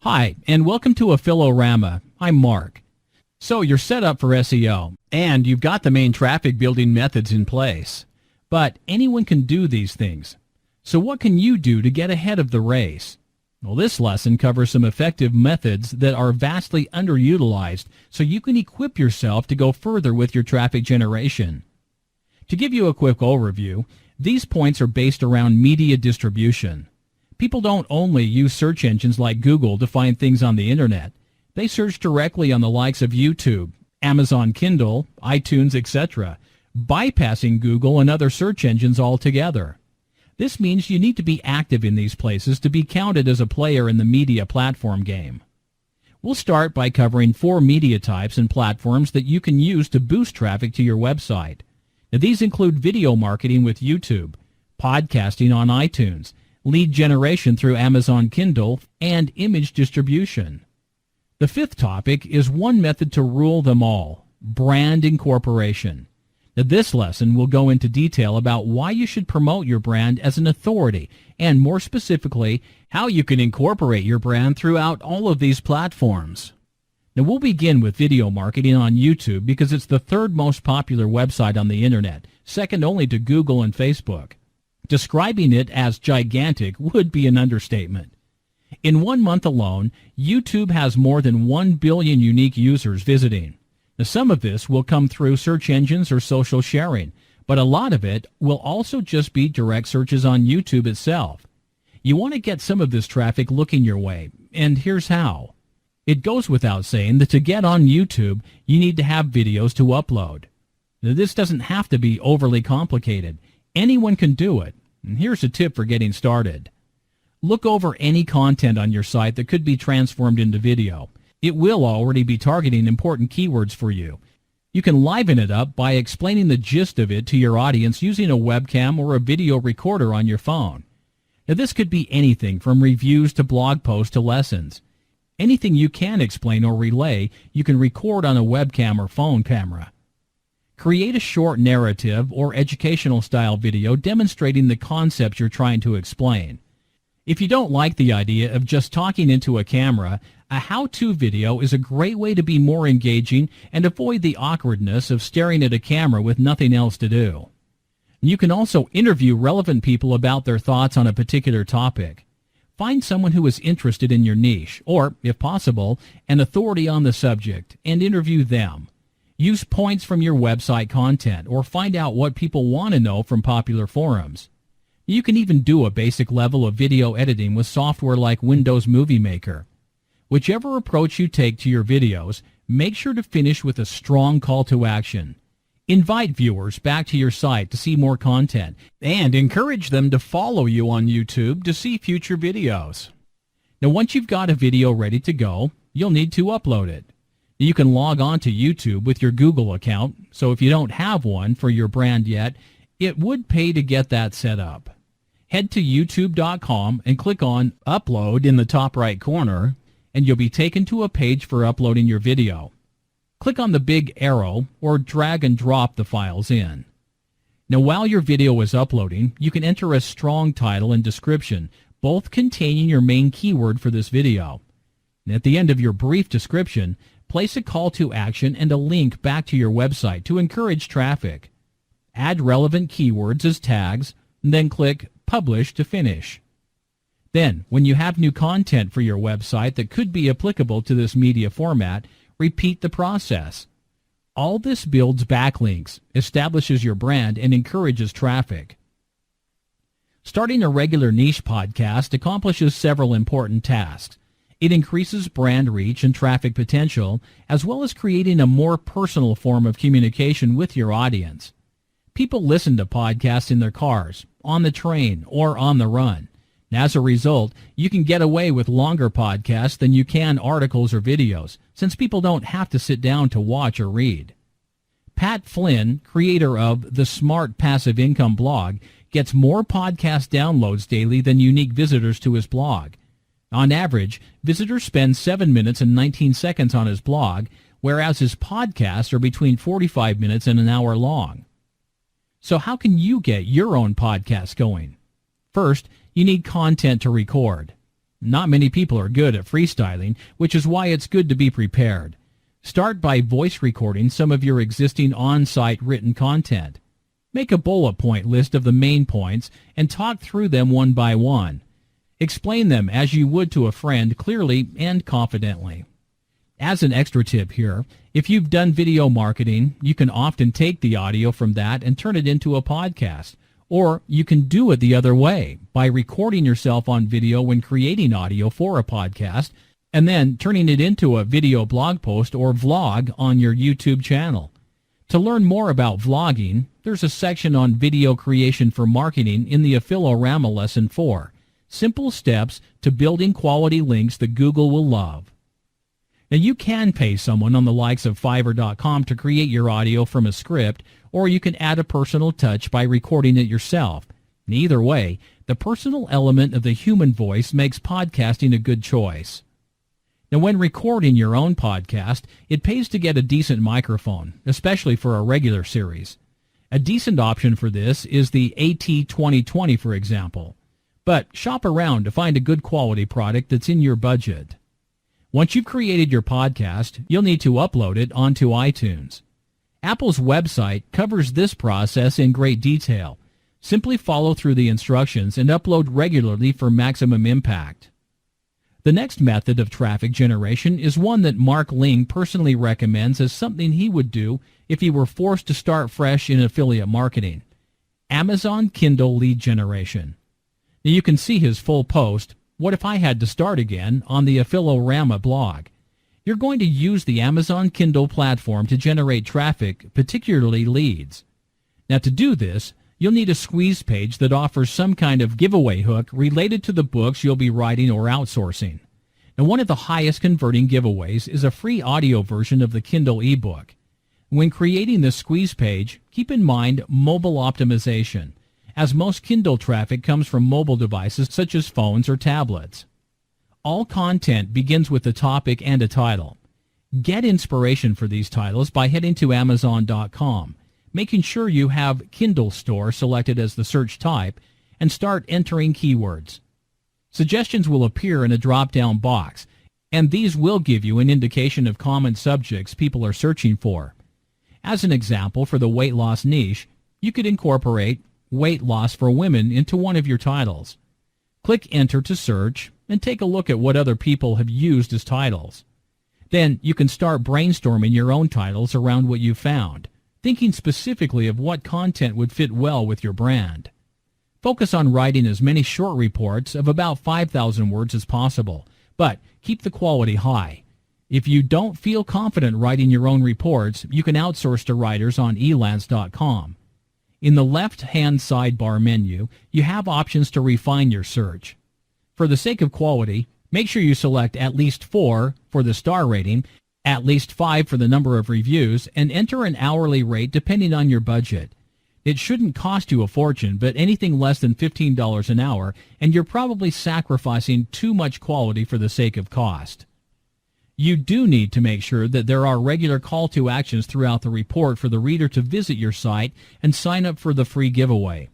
Hi, and welcome to Affilorama. I'm Mark. So you're set up for SEO, and you've got the main traffic building methods in place. But anyone can do these things. So what can you do to get ahead of the race? Well, this lesson covers some effective methods that are vastly underutilized so you can equip yourself to go further with your traffic generation. To give you a quick overview, these points are based around media distribution. People don't only use search engines like Google to find things on the internet. They search directly on the likes of YouTube, Amazon Kindle, iTunes, etc., bypassing Google and other search engines altogether. This means you need to be active in these places to be counted as a player in the media platform game. We'll start by covering 4 media types and platforms that you can use to boost traffic to your website. Now, these include video marketing with YouTube, podcasting on iTunes, lead generation through Amazon Kindle, and image distribution. The 5th topic is one method to rule them all: brand incorporation. Now, this lesson will go into detail about why you should promote your brand as an authority, and more specifically, how you can incorporate your brand throughout all of these platforms. Now, we'll begin with video marketing on YouTube because it's the 3rd most popular website on the internet, second only to Google and Facebook. Describing it as gigantic would be an understatement. In 1 month alone, YouTube has more than 1 billion unique users visiting. Now, some of this will come through search engines or social sharing, but a lot of it will also just be direct searches on YouTube itself. You want to get some of this traffic looking your way, and here's how. It goes without saying that to get on YouTube, you need to have videos to upload. Now, this doesn't have to be overly complicated. Anyone can do it, and here's a tip for getting started. Look over any content on your site that could be transformed into video. It will already be targeting important keywords for you. You can liven it up by explaining the gist of it to your audience using a webcam or a video recorder on your phone. Now, this could be anything from reviews to blog posts to lessons. Anything you can explain or relay, you can record on a webcam or phone camera. Create a short narrative or educational style video demonstrating the concepts you're trying to explain. If you don't like the idea of just talking into a camera, a how-to video is a great way to be more engaging and avoid the awkwardness of staring at a camera with nothing else to do. You can also interview relevant people about their thoughts on a particular topic. Find someone who is interested in your niche, or, if possible, an authority on the subject, and interview them. Use points from your website content or find out what people want to know from popular forums. You can even do a basic level of video editing with software like Windows Movie Maker. Whichever approach you take to your videos, make sure to finish with a strong call to action. Invite viewers back to your site to see more content and encourage them to follow you on YouTube to see future videos. Now, once you've got a video ready to go, you'll need to upload it. You can log on to YouTube with your Google account, so if you don't have one for your brand yet, it would pay to get that set up. Head to youtube.com and click on Upload in the top right corner, and you'll be taken to a page for uploading your video. Click on the big arrow or drag and drop the files in. Now, while your video is uploading, you can enter a strong title and description, both containing your main keyword for this video. And at the end of your brief description, place a call to action and a link back to your website to encourage traffic. Add relevant keywords as tags, and then click Publish to finish. Then, when you have new content for your website that could be applicable to this media format, repeat the process. All this builds backlinks, establishes your brand, and encourages traffic. Starting a regular niche podcast accomplishes several important tasks. It increases brand reach and traffic potential, as well as creating a more personal form of communication with your audience. People listen to podcasts in their cars, on the train, or on the run. As a result, you can get away with longer podcasts than you can articles or videos, since people don't have to sit down to watch or read. Pat Flynn, creator of the Smart Passive Income blog, gets more podcast downloads daily than unique visitors to his blog. On average, visitors spend 7 minutes and 19 seconds on his blog, whereas his podcasts are between 45 minutes and an hour long. So how can you get your own podcast going? First, you need content to record. Not many people are good at freestyling, which is why it's good to be prepared. Start by voice recording some of your existing on-site written content. Make a bullet point list of the main points and talk through them one by one. Explain them as you would to a friend clearly and confidently. As an extra tip here, if you've done video marketing, you can often take the audio from that and turn it into a podcast. Or you can do it the other way by recording yourself on video when creating audio for a podcast and then turning it into a video blog post or vlog on your YouTube channel. To learn more about vlogging, there's a section on video creation for marketing in the Affilorama Lesson 4, Simple Steps to Building Quality Links that Google Will Love. Now you can pay someone on the likes of Fiverr.com to create your audio from a script, or you can add a personal touch by recording it yourself. And either way, the personal element of the human voice makes podcasting a good choice. Now when recording your own podcast, it pays to get a decent microphone, especially for a regular series. A decent option for this is the AT2020, for example. But shop around to find a good quality product that's in your budget. Once you've created your podcast, you'll need to upload it onto iTunes. Apple's website covers this process in great detail. Simply follow through the instructions and upload regularly for maximum impact. The next method of traffic generation is one that Mark Ling personally recommends as something he would do if he were forced to start fresh in affiliate marketing: Amazon Kindle lead generation. Now you can see his full post, "What if I had to start again?" on the Affilorama blog. You're going to use the Amazon Kindle platform to generate traffic, particularly leads. Now to do this, you'll need a squeeze page that offers some kind of giveaway hook related to the books you'll be writing or outsourcing. Now one of the highest converting giveaways is a free audio version of the Kindle ebook. When creating this squeeze page, keep in mind mobile optimization, as most Kindle traffic comes from mobile devices such as phones or tablets. All content begins with a topic and a title. Get inspiration for these titles by heading to Amazon.com, making sure you have Kindle Store selected as the search type, and start entering keywords. Suggestions will appear in a drop-down box, and these will give you an indication of common subjects people are searching for. As an example, for the weight loss niche, you could incorporate weight loss for women into one of your titles. Click Enter to search and take a look at what other people have used as titles. Then you can start brainstorming your own titles around what you found, thinking specifically of what content would fit well with your brand. Focus on writing as many short reports of about 5,000 words as possible, but keep the quality high. If you don't feel confident writing your own reports, you can outsource to writers on elance.com. In the left-hand sidebar menu, you have options to refine your search. For the sake of quality, make sure you select at least 4 for the star rating, at least 5 for the number of reviews, and enter an hourly rate depending on your budget. It shouldn't cost you a fortune, but anything less than $15 an hour, and you're probably sacrificing too much quality for the sake of cost. You do need to make sure that there are regular call to actions throughout the report for the reader to visit your site and sign up for the free giveaway.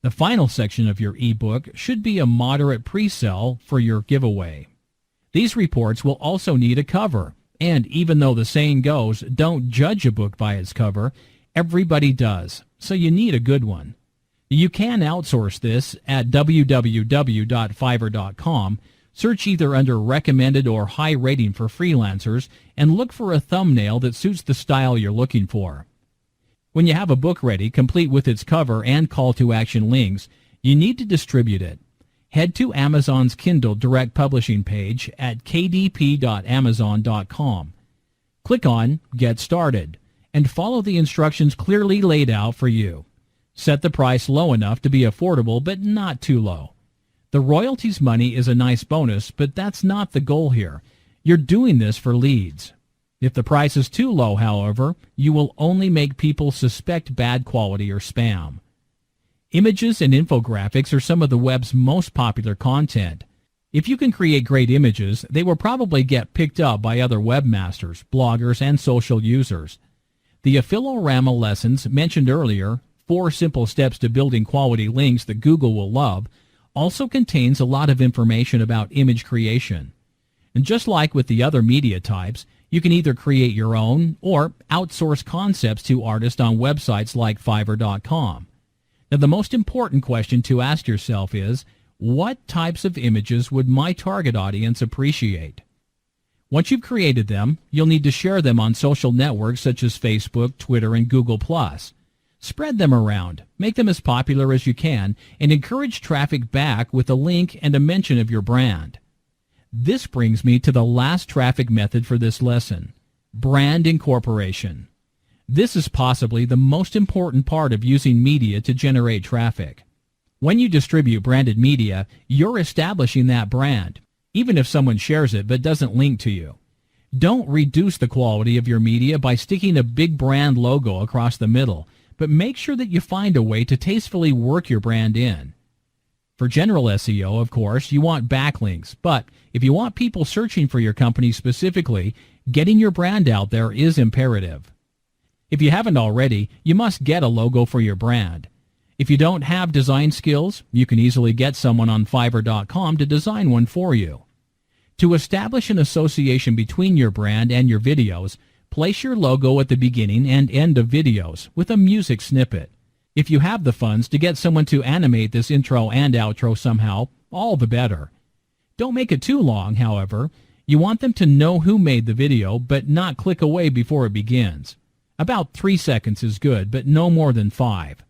The final section of your ebook should be a moderate pre-sell for your giveaway. These reports will also need a cover, and even though the saying goes, don't judge a book by its cover, everybody does, so you need a good one. You can outsource this at www.fiverr.com. Search either under recommended or high rating for freelancers and look for a thumbnail that suits the style you're looking for. When you have a book ready, complete with its cover and call to action links, you need to distribute it. Head to Amazon's Kindle direct publishing page at kdp.amazon.com. Click on Get Started and follow the instructions clearly laid out for you. Set the price low enough to be affordable but not too low. The royalties money is a nice bonus, but that's not the goal here. You're doing this for leads. If the price is too low, however, you will only make people suspect bad quality or spam. Images and infographics are some of the web's most popular content. If you can create great images, they will probably get picked up by other webmasters, bloggers, and social users. The Affilorama lessons mentioned earlier, 4 simple steps to building quality links that Google will love, also contains a lot of information about image creation. And just like with the other media types, you can either create your own or outsource concepts to artists on websites like Fiverr.com. Now, the most important question to ask yourself is, what types of images would my target audience appreciate? Once you've created them, you'll need to share them on social networks such as Facebook, Twitter, and Google+. Spread them around, make them as popular as you can, and encourage traffic back with a link and a mention of your brand. This brings me to the last traffic method for this lesson, brand incorporation. This is possibly the most important part of using media to generate traffic. When you distribute branded media, you're establishing that brand, even if someone shares it but doesn't link to you. Don't reduce the quality of your media by sticking a big brand logo across the middle, but make sure that you find a way to tastefully work your brand in. For general SEO, of course, you want backlinks, but if you want people searching for your company specifically, getting your brand out there is imperative. If you haven't already, you must get a logo for your brand. If you don't have design skills, you can easily get someone on Fiverr.com to design one for you. To establish an association between your brand and your videos, place your logo at the beginning and end of videos with a music snippet. If you have the funds to get someone to animate this intro and outro somehow, all the better. Don't make it too long, however. You want them to know who made the video, but not click away before it begins. About 3 seconds is good, but no more than 5.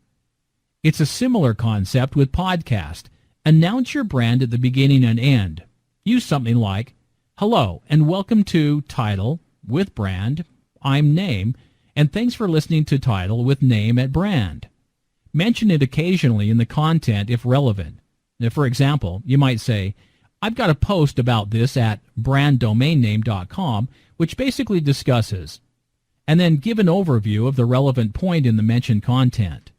It's a similar concept with podcast. Announce your brand at the beginning and end. Use something like, "Hello and welcome to Title with Brand. I'm Name, and thanks for listening to Title with Name at Brand." Mention it occasionally in the content if relevant. Now, for example, you might say, "I've got a post about this at branddomainname.com, which basically discusses," and then give an overview of the relevant point in the mentioned content.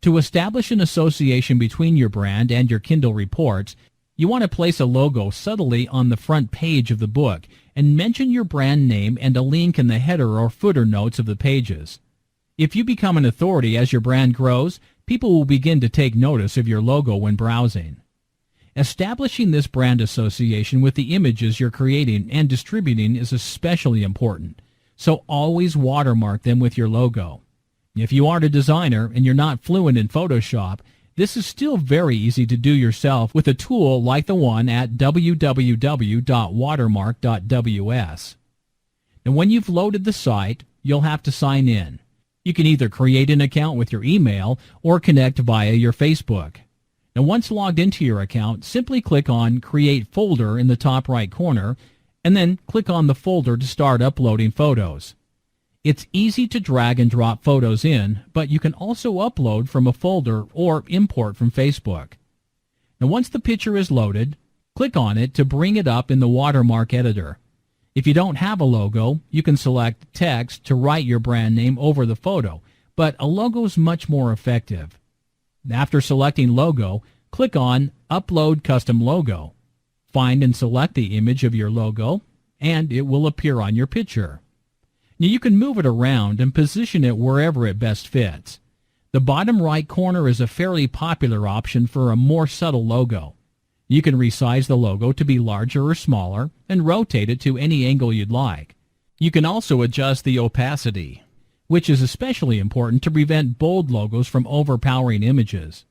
To establish an association between your brand and your Kindle reports, you want to place a logo subtly on the front page of the book and mention your brand name and a link in the header or footer notes of the pages. If you become an authority as your brand grows, people will begin to take notice of your logo when browsing. Establishing this brand association with the images you're creating and distributing is especially important, so always watermark them with your logo. If you aren't a designer and you're not fluent in Photoshop, this is still very easy to do yourself with a tool like the one at www.watermark.ws. And when you've loaded the site, you'll have to sign in. You can either create an account with your email or connect via your Facebook. Now, once logged into your account, simply click on Create Folder in the top right corner, and then click on the folder to start uploading photos. It's easy to drag and drop photos in, but you can also upload from a folder or import from Facebook. Now, once the picture is loaded, click on it to bring it up in the watermark editor. If you don't have a logo, you can select text to write your brand name over the photo, but a logo is much more effective. After selecting logo, click on Upload Custom Logo. Find and select the image of your logo, and it will appear on your picture. Now, you can move it around and position it wherever it best fits. The bottom right corner is a fairly popular option for a more subtle logo. You can resize the logo to be larger or smaller and rotate it to any angle you'd like. You can also adjust the opacity, which is especially important to prevent bold logos from overpowering images.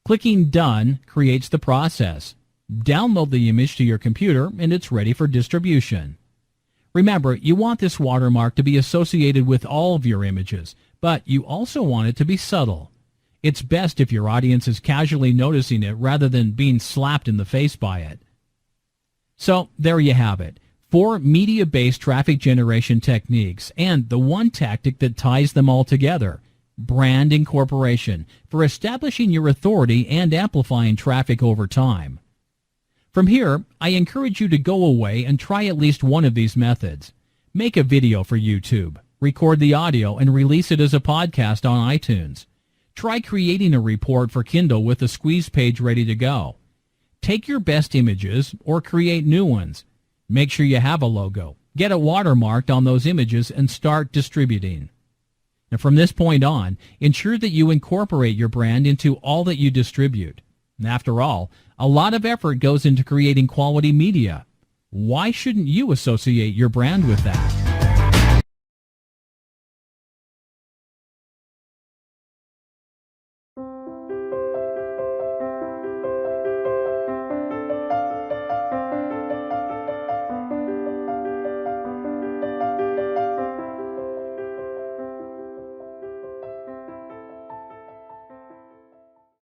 Clicking Done creates the process. Download the image to your computer and it's ready for distribution. Remember, you want this watermark to be associated with all of your images, but you also want it to be subtle. It's best if your audience is casually noticing it rather than being slapped in the face by it. So, there you have it. 4 media-based traffic generation techniques and the one tactic that ties them all together, brand incorporation, for establishing your authority and amplifying traffic over time. From here, I encourage you to go away and try at least one of these methods. Make a video for YouTube, record the audio, and release it as a podcast on iTunes. Try creating a report for Kindle with a squeeze page ready to go. Take your best images or create new ones. Make sure you have a logo. Get it watermarked on those images and start distributing. And from this point on, ensure that you incorporate your brand into all that you distribute. After all, a lot of effort goes into creating quality media. Why shouldn't you associate your brand with that?